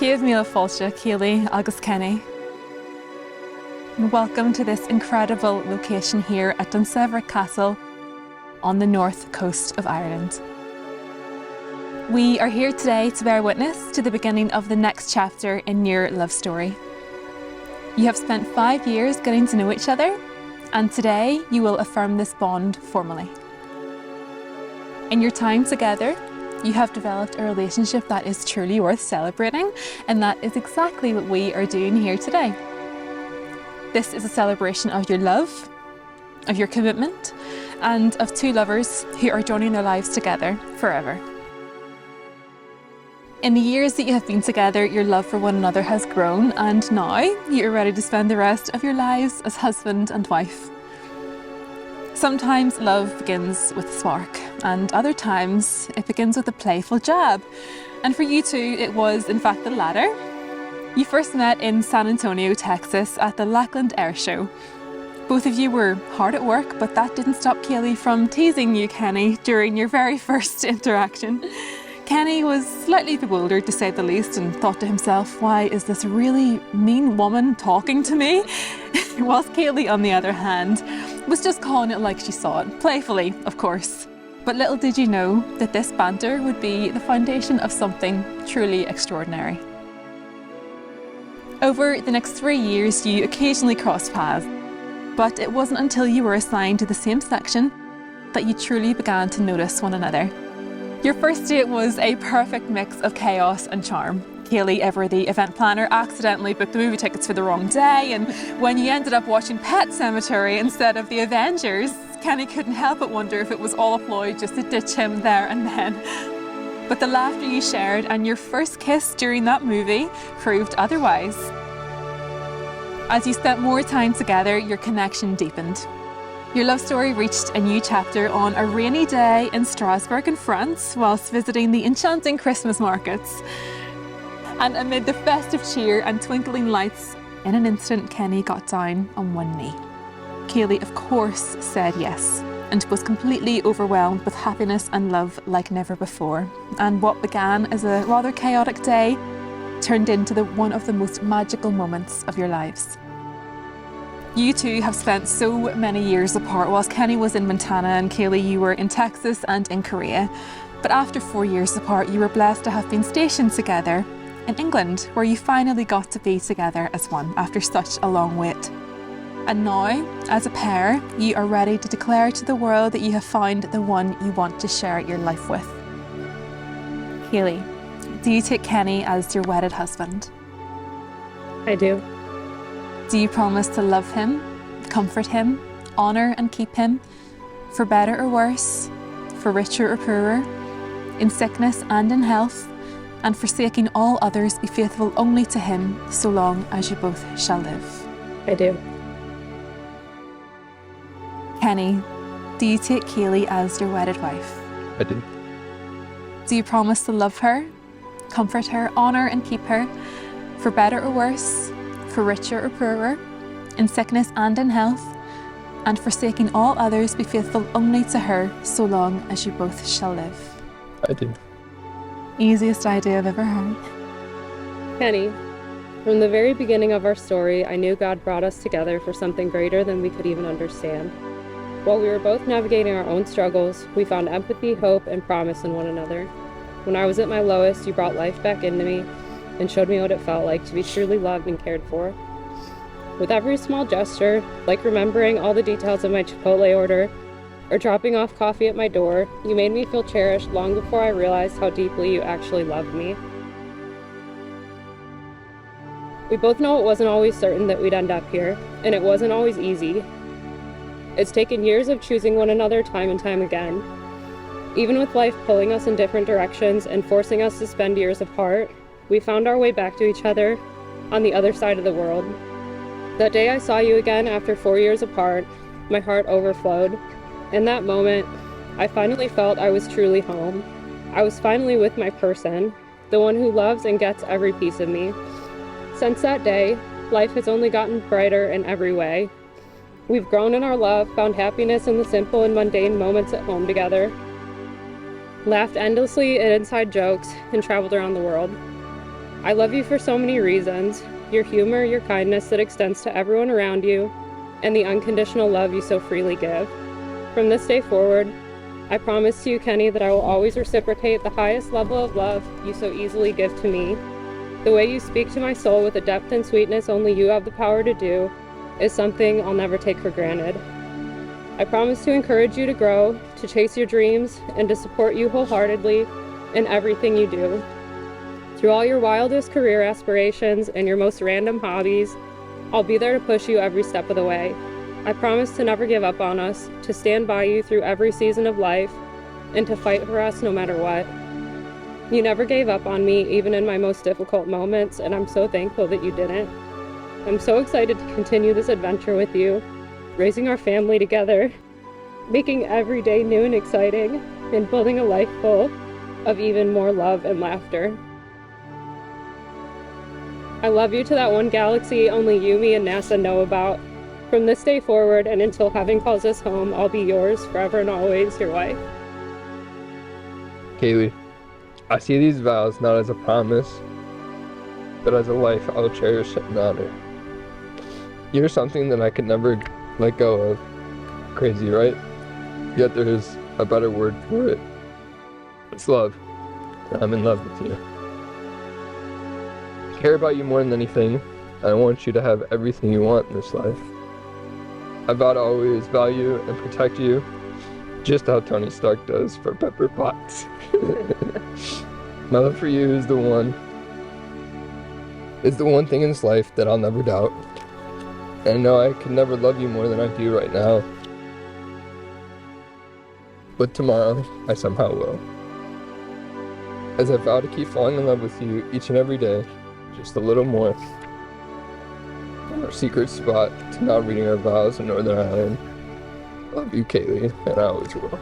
Céad míle fáilte, Kaleigh agus Kenny. And welcome to this incredible location here at Dunseverick Castle on the north coast of Ireland. We are here today to bear witness to the beginning of the next chapter in your love story. You have spent 5 years getting to know each other, and today you will affirm this bond formally. In your time together, you have developed a relationship that is truly worth celebrating, and that is exactly what we are doing here today. This is a celebration of your love, of your commitment, and of two lovers who are joining their lives together forever. In the years that you have been together, your love for one another has grown, and now you are ready to spend the rest of your lives as husband and wife. Sometimes love begins with a spark, and other times it begins with a playful jab. And for you two, it was in fact the latter. You first met in San Antonio, Texas at the Lackland Air Show. Both of you were hard at work, but that didn't stop Kaleigh from teasing you, Kenny, during your very first interaction. Kenny was slightly bewildered, to say the least, and thought to himself, why is this really mean woman talking to me? Whilst Kaleigh, on the other hand, was just calling it like she saw it, playfully, of course. But little did you know that this banter would be the foundation of something truly extraordinary. Over the next 3 years, you occasionally crossed paths, but it wasn't until you were assigned to the same section that you truly began to notice one another. Your first date was a perfect mix of chaos and charm. Kaleigh, ever the event planner, accidentally booked the movie tickets for the wrong day, and when you ended up watching Pet Sematary instead of The Avengers, Kenny couldn't help but wonder if it was all a ploy just to ditch him there and then. But the laughter you shared and your first kiss during that movie proved otherwise. As you spent more time together, your connection deepened. Your love story reached a new chapter on a rainy day in Strasbourg in France whilst visiting the enchanting Christmas markets. And amid the festive cheer and twinkling lights, in an instant Kenny got down on one knee. Kaleigh, of course, said yes, and was completely overwhelmed with happiness and love like never before. And what began as a rather chaotic day turned into one of the most magical moments of your lives. You two have spent so many years apart. Whilst Kenny was in Montana and Kaleigh, you were in Texas and in Korea. But after 4 years apart, you were blessed to have been stationed together in England, where you finally got to be together as one after such a long wait. And now, as a pair, you are ready to declare to the world that you have found the one you want to share your life with. Kaleigh, do you take Kenny as your wedded husband? I do. Do you promise to love him, comfort him, honour and keep him, for better or worse, for richer or poorer, in sickness and in health, and forsaking all others, be faithful only to him, so long as you both shall live? I do. Kenny, do you take Kaleigh as your wedded wife? I do. Do you promise to love her, comfort her, honour and keep her, for better or worse, for richer or poorer, in sickness and in health, and forsaking all others, be faithful only to her, so long as you both shall live? I do. Easiest idea I've ever heard. Kenny, from the very beginning of our story, I knew God brought us together for something greater than we could even understand. While we were both navigating our own struggles, we found empathy, hope, and promise in one another. When I was at my lowest, you brought life back into me and showed me what it felt like to be truly loved and cared for. With every small gesture, like remembering all the details of my Chipotle order or dropping off coffee at my door, you made me feel cherished long before I realized how deeply you actually loved me. We both know it wasn't always certain that we'd end up here, and it wasn't always easy. It's taken years of choosing one another time and time again. Even with life pulling us in different directions and forcing us to spend years apart, we found our way back to each other on the other side of the world. That day I saw you again after 4 years apart, my heart overflowed. In that moment, I finally felt I was truly home. I was finally with my person, the one who loves and gets every piece of me. Since that day, life has only gotten brighter in every way. We've grown in our love, found happiness in the simple and mundane moments at home together, laughed endlessly at inside jokes, and traveled around the world. I love you for so many reasons. Your humor, your kindness that extends to everyone around you, and the unconditional love you so freely give. From this day forward, I promise to you, Kenny, that I will always reciprocate the highest level of love you so easily give to me. The way you speak to my soul with a depth and sweetness only you have the power to do is something I'll never take for granted. I promise to encourage you to grow, to chase your dreams, and to support you wholeheartedly in everything you do. Through all your wildest career aspirations and your most random hobbies, I'll be there to push you every step of the way. I promise to never give up on us, to stand by you through every season of life, and to fight for us no matter what. You never gave up on me, even in my most difficult moments, and I'm so thankful that you didn't. I'm so excited to continue this adventure with you, raising our family together, making every day new and exciting, and building a life full of even more love and laughter. I love you to that one galaxy only you, me, and NASA know about. From this day forward and until heaven calls us home, I'll be yours forever and always, your wife. Kaleigh, I see these vows not as a promise, but as a life I'll cherish and honor. You're something that I could never let go of. Crazy, right? Yet there is a better word for it. It's love. I'm in love with you. I care about you more than anything, and I want you to have everything you want in this life. I vow to always value and protect you, just how Tony Stark does for Pepper Potts. My love for you is the one thing in this life that I'll never doubt. And I know I could never love you more than I do right now. But tomorrow, I somehow will. As I vow to keep falling in love with you each and every day, just a little more. From our secret spot to now reading our vows in Northern Ireland. Love you, Kaleigh, and I always will.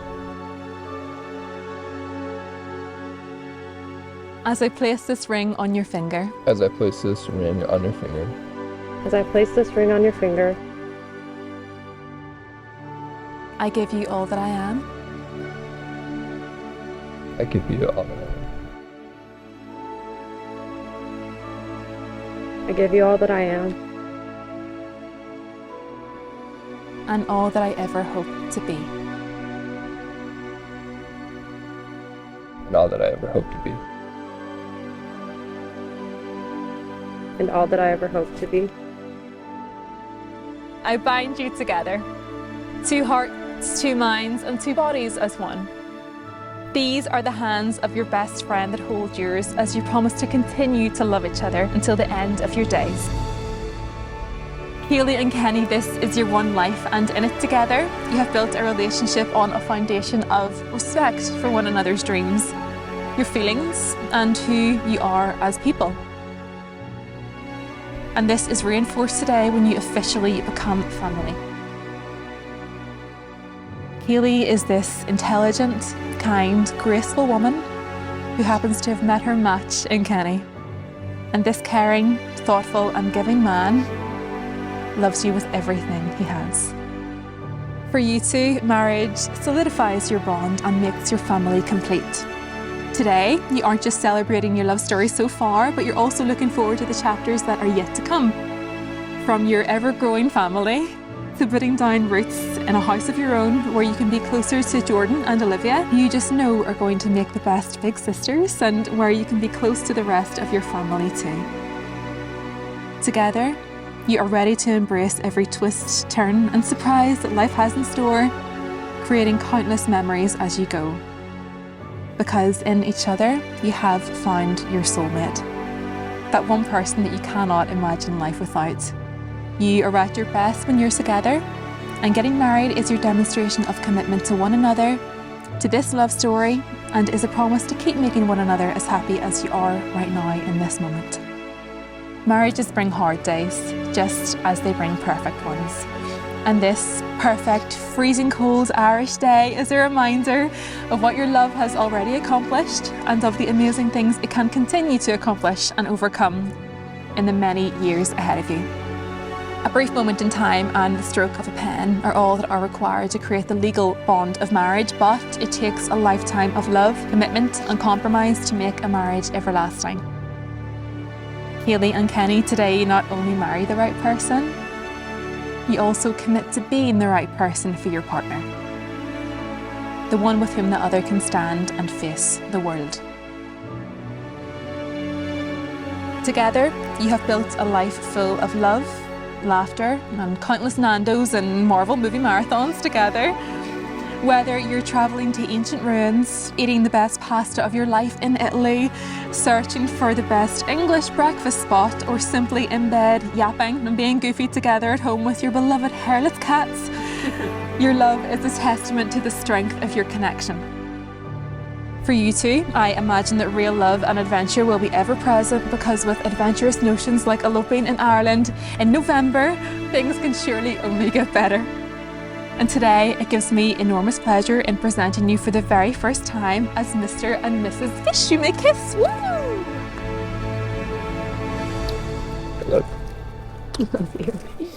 As I place this ring on your finger. As I place this ring on your finger. As I place this ring on your finger, I give you all that I am. I give you all that I am. I give you all that I am. And all that I ever hope to be. And all that I ever hope to be. And all that I ever hope to be. I bind you together. 2 hearts, 2 minds, and 2 bodies as one. These are the hands of your best friend that hold yours as you promise to continue to love each other until the end of your days. Kaleigh and Kenny, this is your one life, and in it together, you have built a relationship on a foundation of respect for one another's dreams, your feelings, and who you are as people. And this is reinforced today when you officially become family. Kaleigh is this intelligent, kind, graceful woman who happens to have met her match in Kenny. And this caring, thoughtful, and giving man loves you with everything he has. For you two, marriage solidifies your bond and makes your family complete. Today, you aren't just celebrating your love story so far, but you're also looking forward to the chapters that are yet to come. From your ever-growing family, to putting down roots in a house of your own where you can be closer to Jordan and Olivia, you just know are going to make the best big sisters, and where you can be close to the rest of your family too. Together, you are ready to embrace every twist, turn, and surprise that life has in store, creating countless memories as you go. Because in each other, you have found your soulmate. That one person that you cannot imagine life without. You are at your best when you're together, and getting married is your demonstration of commitment to one another, to this love story, and is a promise to keep making one another as happy as you are right now in this moment. Marriages bring hard days, just as they bring perfect ones. And this perfect, freezing cold Irish day is a reminder of what your love has already accomplished and of the amazing things it can continue to accomplish and overcome in the many years ahead of you. A brief moment in time and the stroke of a pen are all that are required to create the legal bond of marriage, but it takes a lifetime of love, commitment, and compromise to make a marriage everlasting. Hayley and Kenny today not only marry the right person, you also commit to being the right person for your partner. The one with whom the other can stand and face the world. Together, you have built a life full of love, laughter, and countless Nandos and Marvel movie marathons together. Whether you're travelling to ancient ruins, eating the best pasta of your life in Italy, searching for the best English breakfast spot, or simply in bed yapping and being goofy together at home with your beloved hairless cats, your love is a testament to the strength of your connection. For you two, I imagine that real love and adventure will be ever present, because with adventurous notions like eloping in Ireland in November, things can surely only get better. And today, it gives me enormous pleasure in presenting you for the very first time as Mr. and Mrs. Fish. You may kiss. Woo! Hello. Love you.